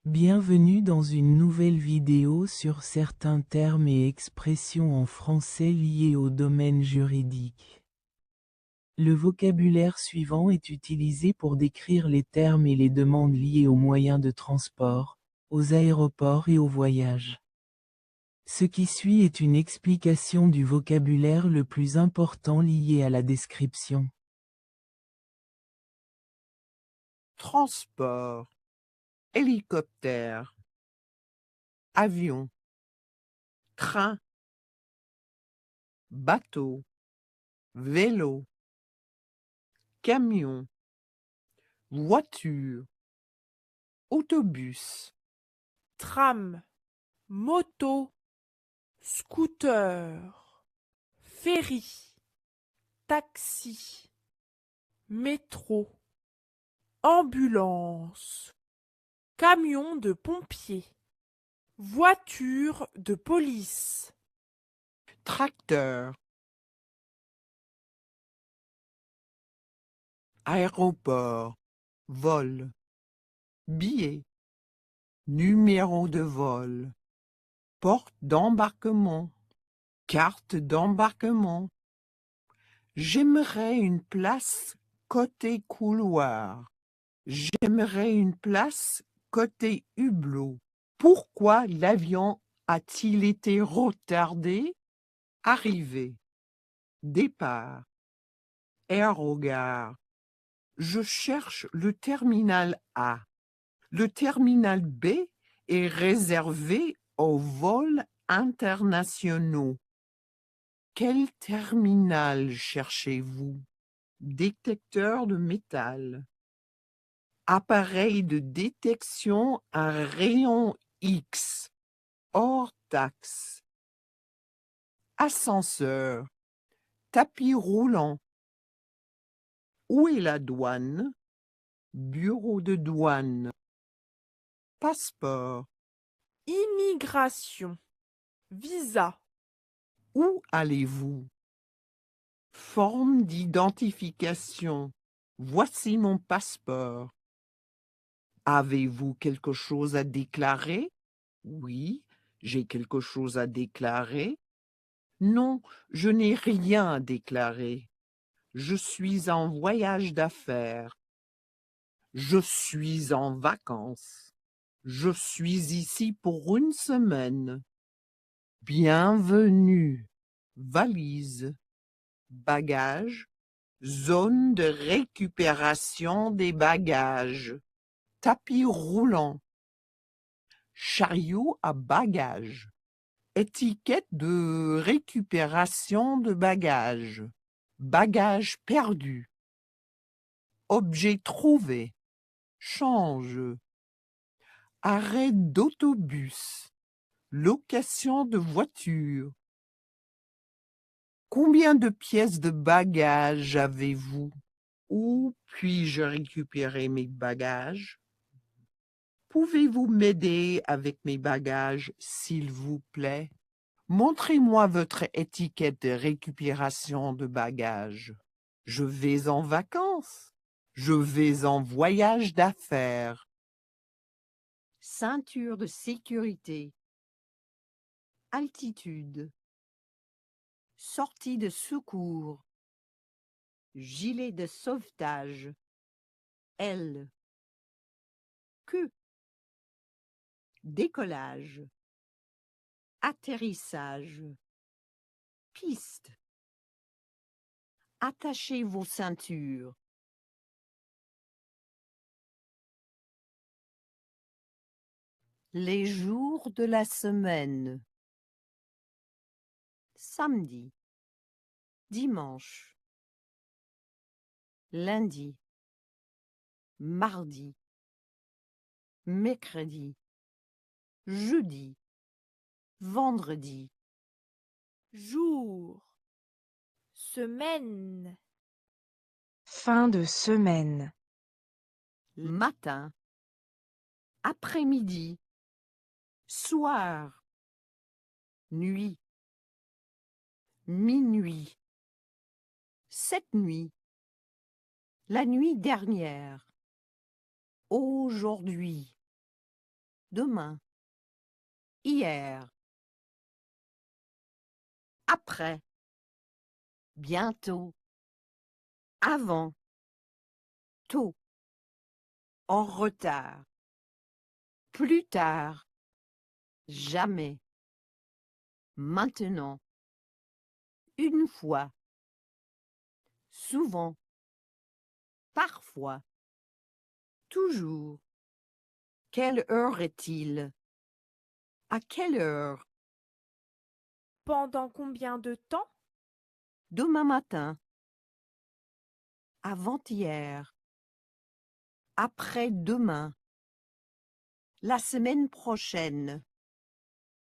Bienvenue dans une nouvelle vidéo sur certains termes et expressions en français liés au domaine juridique. Le vocabulaire suivant est utilisé pour décrire les termes et les demandes liées aux moyens de transport, aux aéroports et aux voyages. Ce qui suit est une explication du vocabulaire le plus important lié à la description. Transport, hélicoptère, avion, train, bateau, vélo, camion, voiture, autobus, tram, moto, scooter, ferry, taxi, métro, ambulance, camion de pompier, voiture de police, tracteur, aéroport, vol, billet, numéro de vol, porte d'embarquement, carte d'embarquement. J'aimerais une place côté couloir. J'aimerais une place côté hublot. Pourquoi l'avion a-t-il été retardé? Arrivée, départ, aérogare. Je cherche le terminal A. Le terminal B est réservé aux vols internationaux. Quel terminal cherchez-vous? Détecteur de métal. Appareil de détection à rayon X, hors taxe. Ascenseur, tapis roulant. Où est la douane? Bureau de douane. Passeport. immigration, visa, Où allez-vous? Forme d'identification. Voici mon passeport. Avez-vous quelque chose à déclarer? Oui, j'ai quelque chose à déclarer. Non, je n'ai rien à déclarer. Je suis en voyage d'affaires. Je suis en vacances. Je suis ici pour une semaine. Bienvenue. Valise. Bagages. Zone de récupération des bagages. Tapis roulant. Chariot à bagages. Étiquette de récupération de bagages. Bagages perdus. Objet trouvé. Change. Arrêt d'autobus. Location de voiture. Combien de pièces de bagages avez-vous? Où puis-je récupérer mes bagages? Pouvez-vous m'aider avec mes bagages, s'il vous plaît? Montrez-moi votre étiquette de récupération de bagages. Je vais en vacances. Je vais en voyage d'affaires. Ceinture de sécurité. Altitude. Sortie de secours. Gilet de sauvetage. L. Queue. Décollage. Atterrissage. Piste. Attachez vos ceintures. Les jours de la semaine. Samedi. Dimanche. Lundi. Mardi. Mercredi. Jeudi. Vendredi. jour, semaine, Fin de semaine. Matin. Après-midi. Soir. Nuit. Minuit. Cette nuit. La nuit dernière. Aujourd'hui. demain, hier, après, bientôt, avant, tôt, en retard, plus tard, jamais, maintenant, une fois, souvent, parfois, toujours. Quelle heure est-il? À quelle heure? Pendant combien de temps? Demain matin. Avant-hier. Après-demain. La semaine prochaine.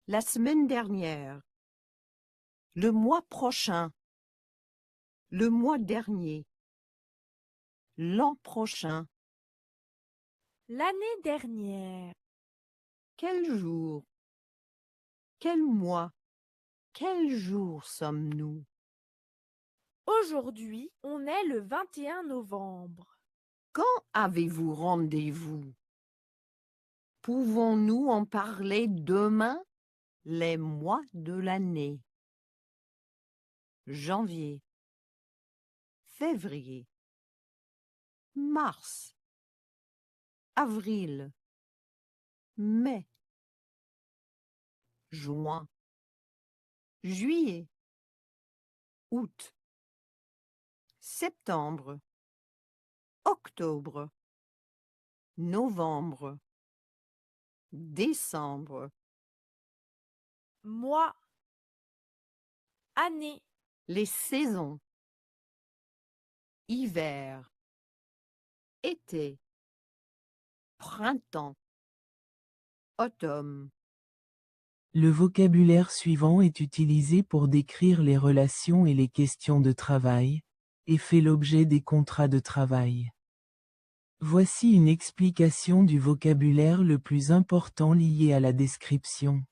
La semaine dernière. Le mois prochain. Le mois dernier. L'an prochain. L'année dernière. Quel jour? Quel mois? Quel jour sommes-nous? Aujourd'hui, on est le 21 novembre. Quand avez-vous rendez-vous? Pouvons-nous en parler demain? Les mois de l'année. Janvier, février, mars, avril, mai, juin, juillet, août, septembre, octobre, novembre, décembre. Mois. Année. Les saisons. Hiver, été, printemps, automne. Le vocabulaire suivant est utilisé pour décrire les relations et les questions de travail, et fait l'objet des contrats de travail. Voici une explication du vocabulaire le plus important lié à la description.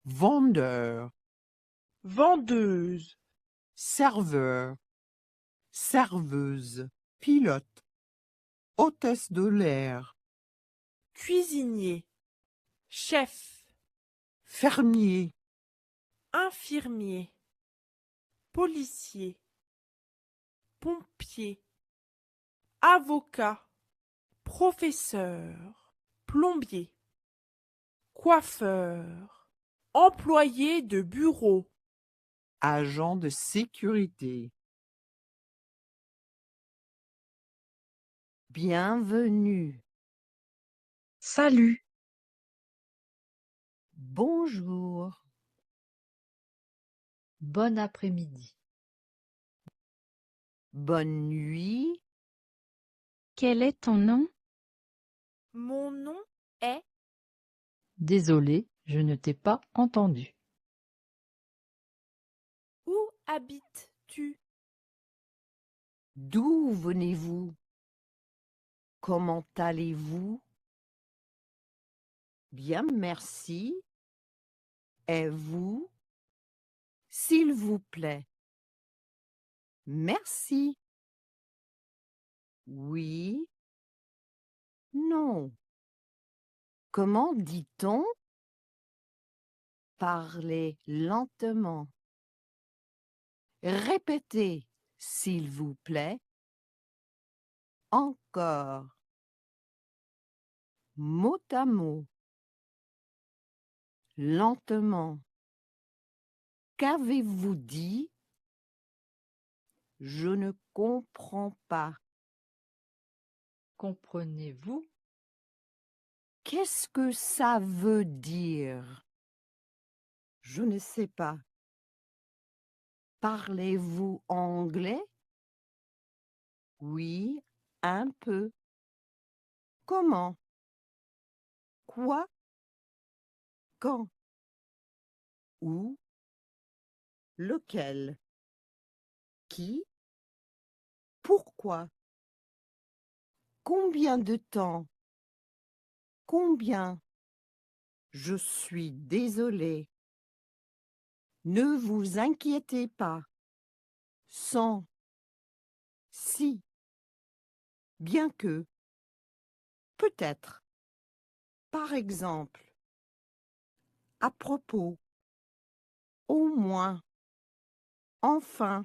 vendeur, Vendeuse. serveur, serveuse, pilote, hôtesse de l'air, Cuisinier. Chef. fermier, Infirmier. Policier. Pompier. Avocat. Professeur. Plombier. Coiffeur. Employé de bureau. agent de sécurité, Bienvenue. Salut. Bonjour. Bon après-midi. Bonne nuit. Quel est ton nom? Mon nom est. Désolé, je ne t'ai pas entendu. Où habites-tu? D'où venez-vous? Comment allez-vous? Bien, merci. Et vous? S'il vous plaît. Merci. Oui. Non. Comment dit-on? Parlez lentement. Répétez, s'il vous plaît. Encore. Mot à mot. Lentement. Qu'avez-vous dit? Je ne comprends pas. Comprenez-vous? Qu'est-ce que ça veut dire? Je ne sais pas. Parlez-vous anglais? Oui, un peu. Comment? Quoi? Quand? Où? Lequel? Qui? Pourquoi? Combien de temps? Combien? Je suis désolé. Ne vous inquiétez pas. Sans. Si. Bien que. Peut-être. Par exemple, à propos, au moins, enfin,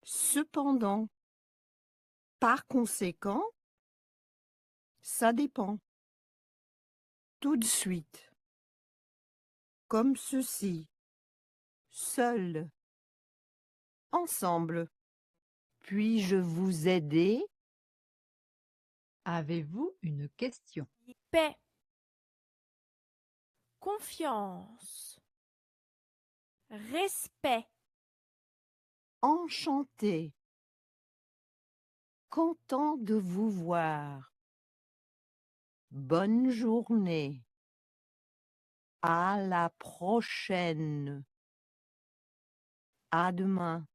cependant, par conséquent, ça dépend. Tout de suite. Comme ceci. Seul. Ensemble. Puis-je vous aider? Avez-vous une question? Paix. Confiance. Respect. Enchanté. Content de vous voir. Bonne journée. À la prochaine. À demain.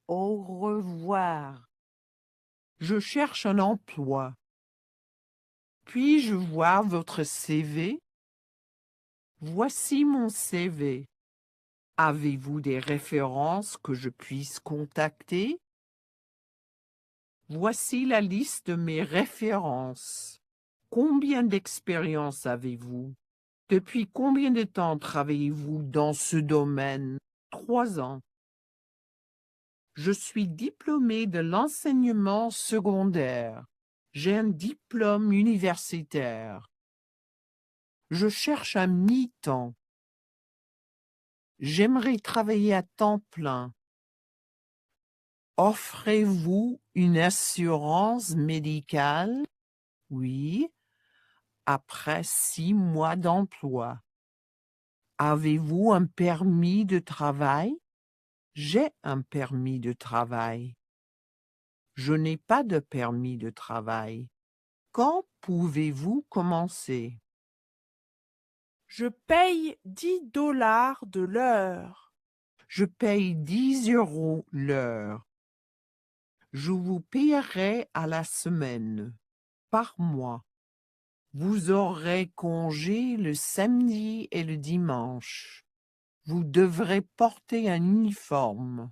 Au revoir. Je cherche un emploi. Puis-je voir votre CV? Voici mon CV. Avez-vous des références que je puisse contacter? Voici la liste de mes références. Combien d'expérience avez-vous? Depuis combien de temps travaillez-vous dans ce domaine? 3 ans. Je suis diplômé de l'enseignement secondaire. J'ai un diplôme universitaire. Je cherche un mi-temps. J'aimerais travailler à temps plein. Offrez-vous une assurance médicale? Oui, après 6 mois d'emploi. Avez-vous un permis de travail? J'ai un permis de travail. Je n'ai pas de permis de travail. Quand pouvez-vous commencer? Je paye 10 $ de l'heure. Je paye 10 € l'heure. Je vous payerai à la semaine, par mois. Vous aurez congé le samedi et le dimanche. Vous devrez porter un uniforme.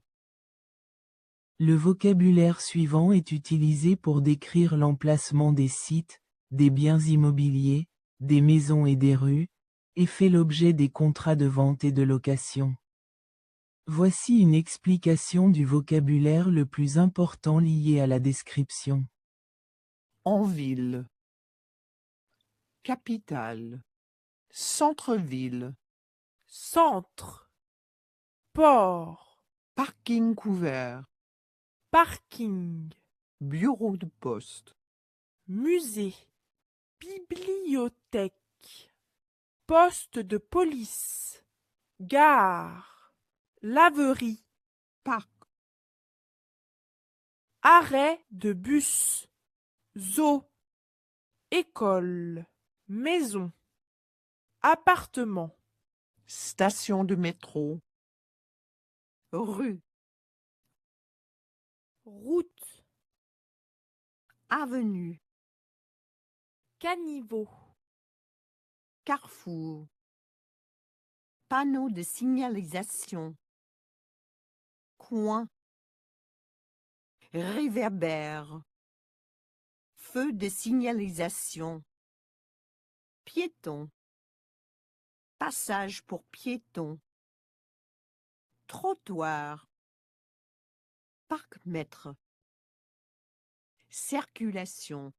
Le vocabulaire suivant est utilisé pour décrire l'emplacement des sites, des biens immobiliers, des maisons et des rues, et fait l'objet des contrats de vente et de location. Voici une explication du vocabulaire le plus important lié à la description. En ville. Capitale. Centre-ville. Centre. Port. Parking couvert. Parking. Bureau de poste. Musée. Bibliothèque. Poste de police. Gare. Laverie. Parc. Arrêt de bus. Zoo. École. Maison. Appartement. Station de métro. Rue. Route. Avenue. Caniveau. Carrefour. Panneau de signalisation. Coin. Réverbère. Feu de signalisation. Piéton. Passage pour piétons. Trottoir. Parc-mètre. Circulation.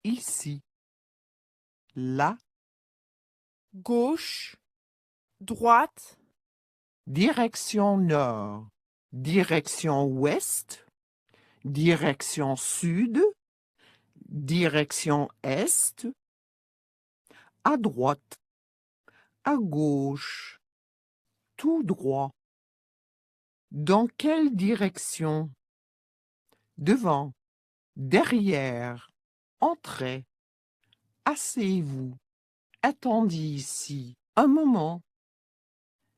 Ici. Là. Gauche. Droite. Direction nord. Direction ouest. Direction sud. Direction est. À droite. À gauche. Tout droit. Dans quelle direction? Devant. Derrière. Entrez. Asseyez-vous. Attendez ici. Un moment.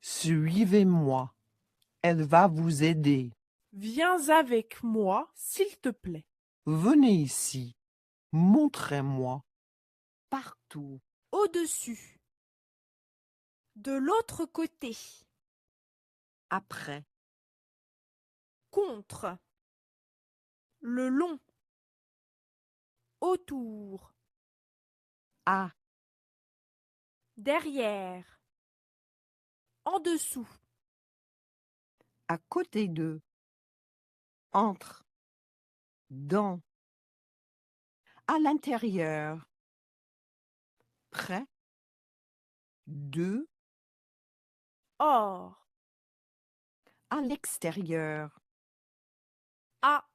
Suivez-moi. Elle va vous aider. Viens avec moi, s'il te plaît. Venez ici. Montrez-moi. Partout. Au-dessus. De l'autre côté. Après. Contre. Le long. autour, à, derrière, en dessous, à côté de, entre, dans, à l'intérieur, près, de, hors, à l'extérieur, à,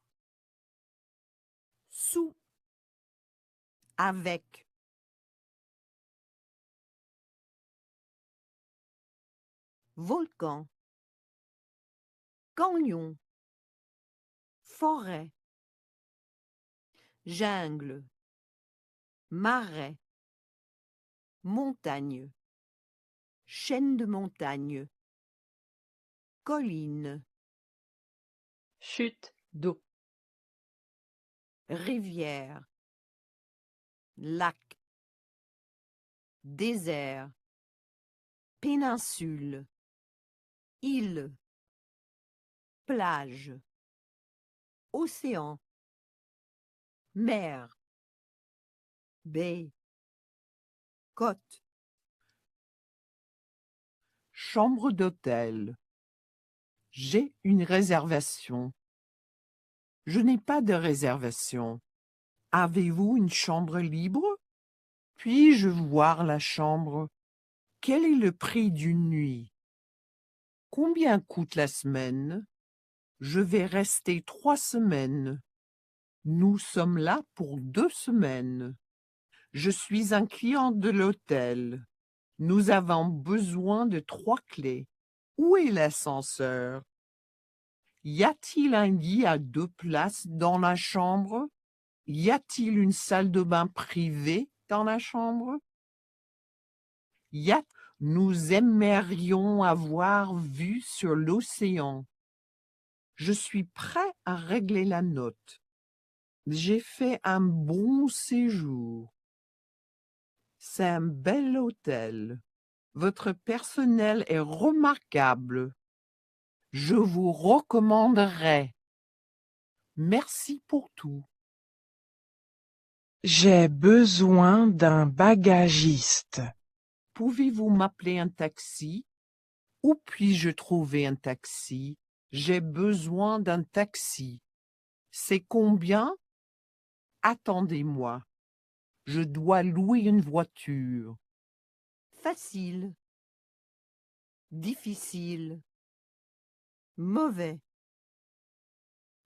sous, avec, volcan, canyon, forêt, jungle, marais, montagne, chaîne de montagne, colline, Chute d'eau. rivière, lac, désert, péninsule, île, plage, océan, mer, baie, côte, Chambre d'hôtel. J'ai une réservation. Je n'ai pas de réservation. Avez-vous une chambre libre? Puis-je voir la chambre? Quel est le prix d'une nuit? Combien coûte la semaine? Je vais rester 3 semaines. Nous sommes là pour 2 semaines. Je suis un client de l'hôtel. Nous avons besoin de 3 clés. Où est l'ascenseur? Y a-t-il un lit à 2 places dans la chambre? Y a-t-il une salle de bain privée dans la chambre? Nous aimerions avoir vue sur l'océan. Je suis prêt à régler la note. J'ai fait un bon séjour. C'est un bel hôtel. Votre personnel est remarquable. Je vous recommanderais. Merci pour tout. J'ai besoin d'un bagagiste. Pouvez-vous m'appeler un taxi? Où puis-je trouver un taxi? J'ai besoin d'un taxi. C'est combien? Attendez-moi. Je dois louer une voiture. facile, difficile, mauvais,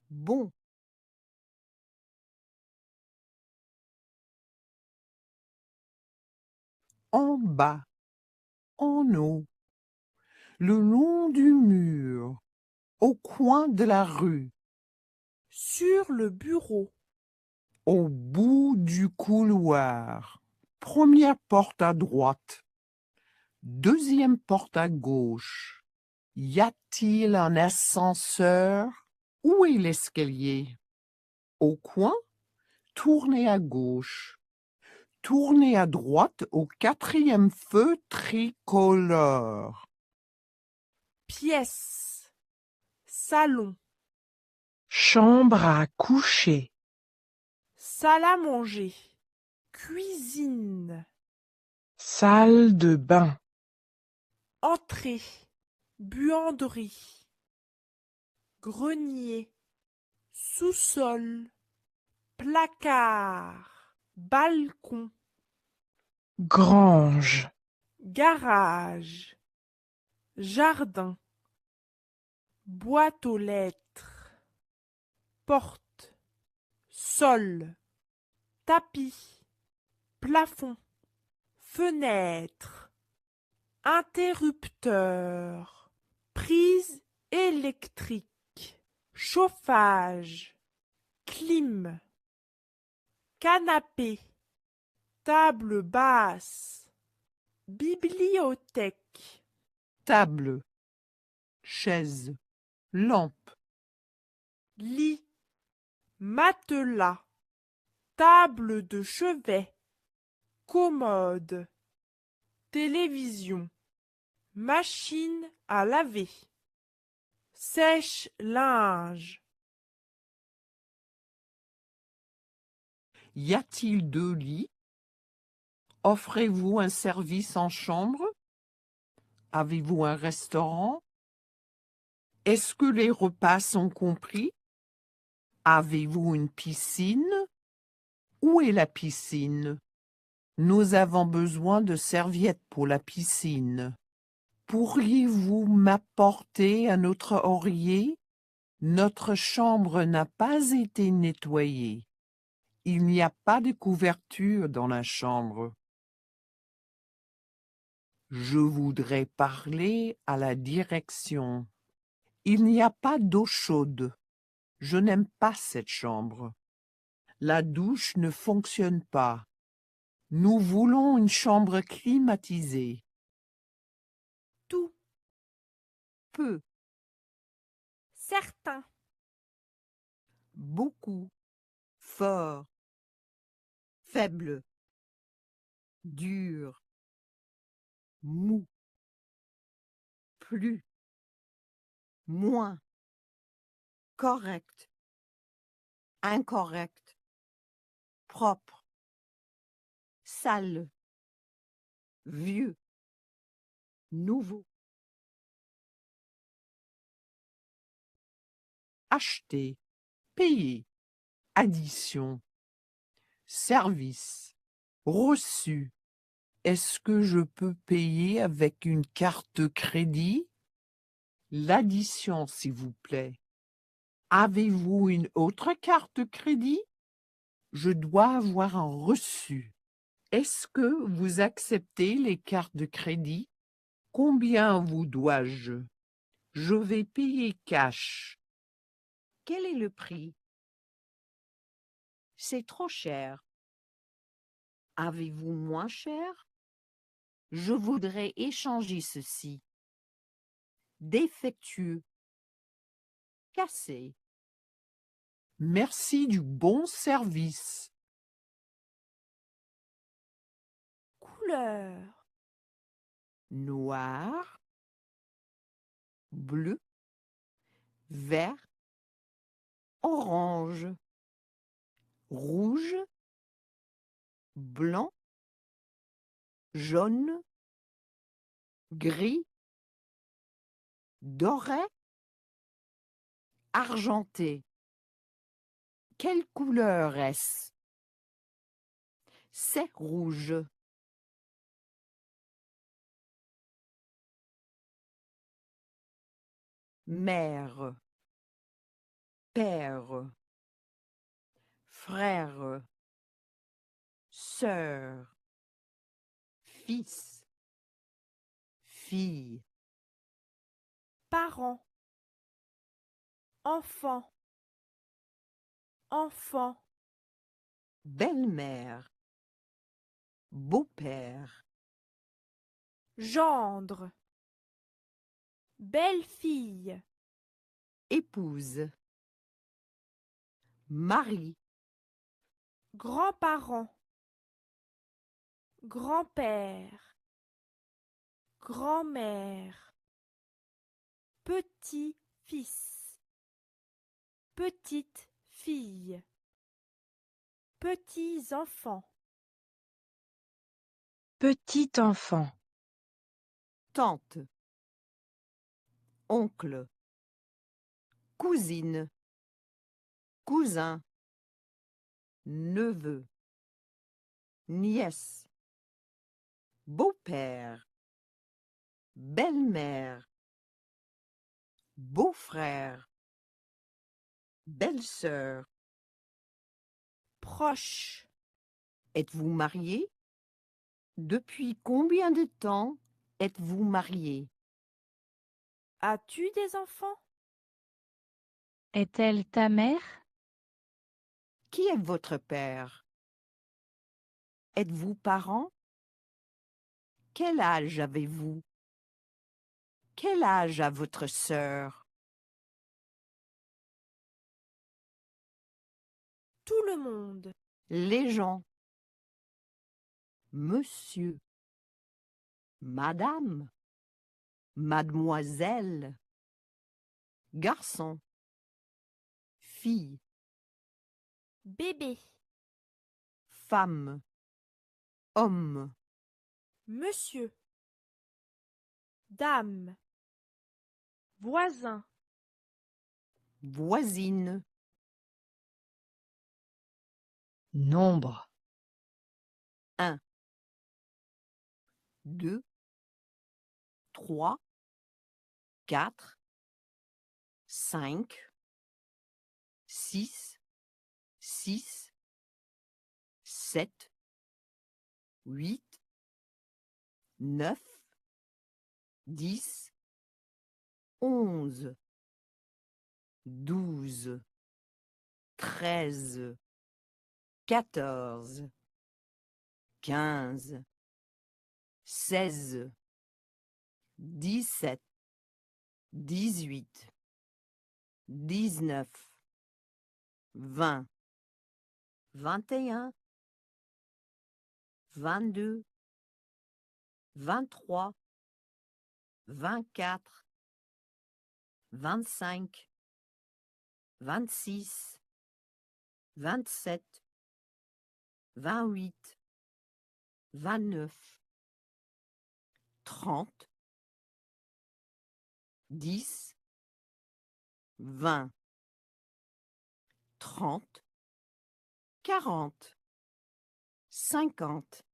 bon, En bas, en haut, le long du mur, au coin de la rue, sur le bureau, au bout du couloir. Première porte à droite, deuxième porte à gauche. Y a-t-il un ascenseur? Où est l'escalier? Au coin, tournez à gauche. Tournez à droite au 4e feu tricolore. pièce, salon, Chambre à coucher. salle à manger, cuisine, Salle de bain. entrée, buanderie, grenier, sous-sol, placard, balcon, Grange. garage, jardin, boîte aux lettres, porte, sol, tapis, plafond, fenêtre, interrupteur, prise électrique, chauffage, clim, canapé, table basse, bibliothèque, Table, chaise, lampe, lit, matelas, table de chevet, commode, télévision, machine à laver, sèche-linge, Y a-t-il 2 lits? Offrez-vous un service en chambre? Avez-vous un restaurant? Est-ce que les repas sont compris? Avez-vous une piscine? Où est la piscine? Nous avons besoin de serviettes pour la piscine. Pourriez-vous m'apporter un autre oreiller? Notre chambre n'a pas été nettoyée. Il n'y a pas de couverture dans la chambre. Je voudrais parler à la direction. Il n'y a pas d'eau chaude. Je n'aime pas cette chambre. La douche ne fonctionne pas. Nous voulons une chambre climatisée. Tout. peu, Certain. beaucoup, fort, faible, dur, mou, plus, moins, correct, incorrect, propre, sale, vieux, nouveau, Acheter, payer, addition, service, reçu. Est-ce que je peux payer avec une carte crédit? L'addition, s'il vous plaît. Avez-vous une autre carte crédit? Je dois avoir un reçu. Est-ce que vous acceptez les cartes de crédit? Combien vous dois-je? Je vais payer cash. quel est le prix? C'est trop cher. Avez-vous moins cher? Je voudrais échanger ceci. Défectueux, cassé, Merci du bon service. Couleur. noir, bleu, vert, orange, rouge, blanc, jaune, gris, doré, argenté. Quelle couleur est-ce? C'est rouge. Mère, père, frère, sœur, fils, fille, Parent. Enfant. Enfant. belle-mère, beau-père, Gendre. Belle-fille. épouse, mari, Grands-parents. Grand-père. Grand-mère. Petit-fils. Petite-fille. Petits-enfants. Petit enfant. tante, oncle, cousine, cousin, neveu, nièce, beau-père, belle-mère, beau-frère, belle-sœur. Proche. Êtes-vous marié? Depuis combien de temps êtes-vous marié? As-tu des enfants? Est-elle ta mère? Qui est votre père? Êtes-vous parent? Quel âge avez-vous? Quel âge a votre sœur? Tout le monde. Les gens. Monsieur, madame, mademoiselle, garçon, fille, Bébé. femme, homme, monsieur, dame, voisin, voisine, Nombre. 2, 3, 4, 5, 6, 6, 7, 8, 9, 10, 11, 12, 13, 14, 15, 16, 17, 18, 19, 20, 21, 22, 23, 24, 25, 26, 27, 28, 29, 30, 10, 20, 30, 40, 50,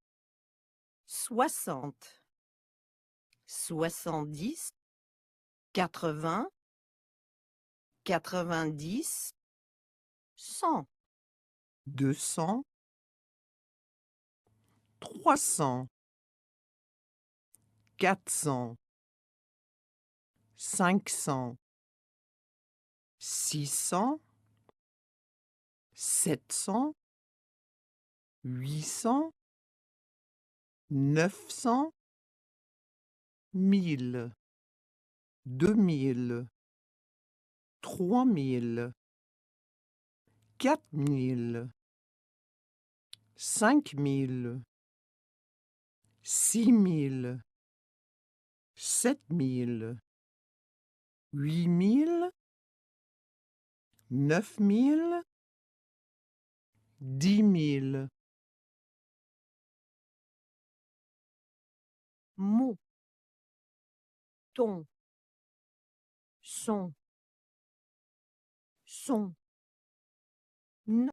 60, 70, 80, 90, 100, 200, 300, 400, 500, 600, 700, 800, 900, 1000, 2000, 3000, 4000, 5000, 6000, 7000, 8000, 9000, 10 000. mot, ton, son, nom.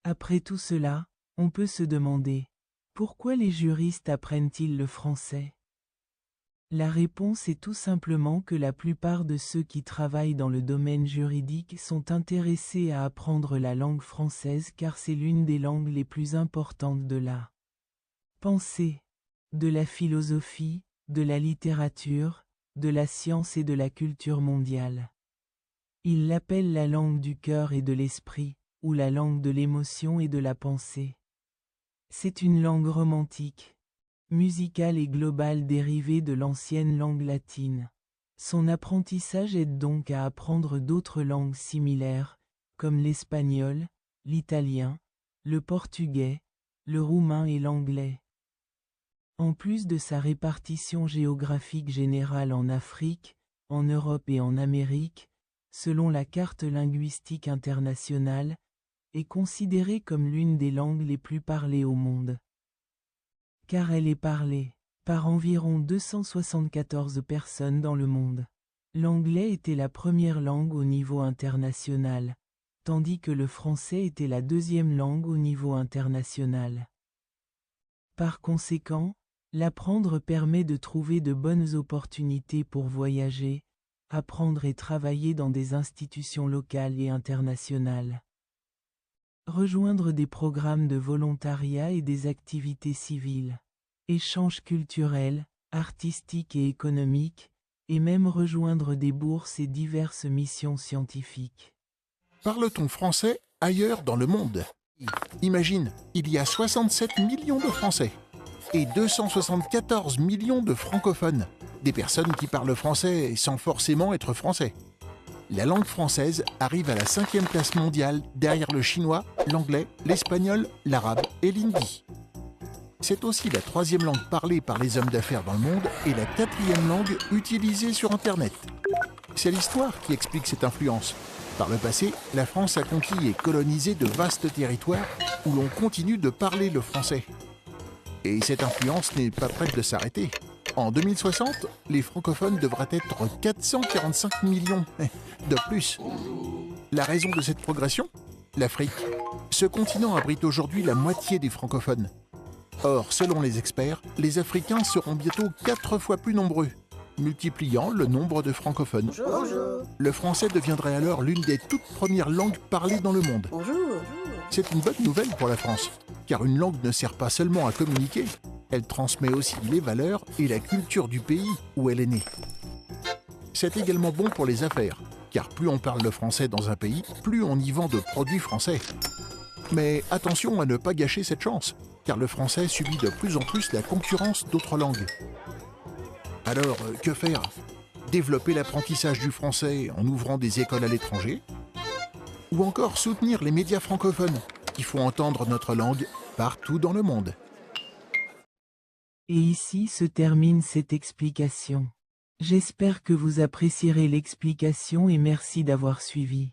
Après tout cela, on peut se demander, pourquoi les juristes apprennent-ils le français? La réponse est tout simplement que la plupart de ceux qui travaillent dans le domaine juridique sont intéressés à apprendre la langue française car c'est l'une des langues les plus importantes de la pensée, de la philosophie, de la littérature, de la science et de la culture mondiale. Ils l'appellent la langue du cœur et de l'esprit, ou la langue de l'émotion et de la pensée. C'est une langue romantique, musicale et globale dérivée de l'ancienne langue latine. Son apprentissage aide donc à apprendre d'autres langues similaires, comme l'espagnol, l'italien, le portugais, le roumain et l'anglais. En plus de sa répartition géographique générale en Afrique, en Europe et en Amérique, selon la carte linguistique internationale, est considérée comme l'une des langues les plus parlées au monde. Car elle est parlée par environ 274 personnes dans le monde. L'anglais était la première langue au niveau international, tandis que le français était la deuxième langue au niveau international. Par conséquent, l'apprendre permet de trouver de bonnes opportunités pour voyager, apprendre et travailler dans des institutions locales et internationales. Rejoindre des programmes de volontariat et des activités civiles, échanges culturels, artistiques et économiques, et même rejoindre des bourses et diverses missions scientifiques. Parle-t-on français ailleurs dans le monde? Imagine, il y a 67 millions de Français et 274 millions de francophones, des personnes qui parlent français sans forcément être français. La langue française arrive à la 5e place mondiale derrière le chinois, l'anglais, l'espagnol, l'arabe et l'hindi. C'est aussi la 3e langue parlée par les hommes d'affaires dans le monde et la 4e langue utilisée sur Internet. C'est l'histoire qui explique cette influence. Par le passé, la France a conquis et colonisé de vastes territoires où l'on continue de parler le français. Et cette influence n'est pas prête de s'arrêter. En 2060, les francophones devraient être 445 millions de plus. La raison de cette progression ? L'Afrique. Ce continent abrite aujourd'hui la moitié des francophones. Or, selon les experts, les Africains seront bientôt 4 fois plus nombreux, multipliant le nombre de francophones. Le français deviendrait alors l'une des toutes premières langues parlées dans le monde. C'est une bonne nouvelle pour la France, car une langue ne sert pas seulement à communiquer, elle transmet aussi les valeurs et la culture du pays où elle est née. C'est également bon pour les affaires, car plus on parle le français dans un pays, plus on y vend de produits français. Mais attention à ne pas gâcher cette chance, car le français subit de plus en plus la concurrence d'autres langues. Alors, que faire ? Développer l'apprentissage du français en ouvrant des écoles à l'étranger ? Ou encore soutenir les médias francophones, qui font entendre notre langue partout dans le monde ? Et ici se termine cette explication. J'espère que vous apprécierez l'explication et merci d'avoir suivi.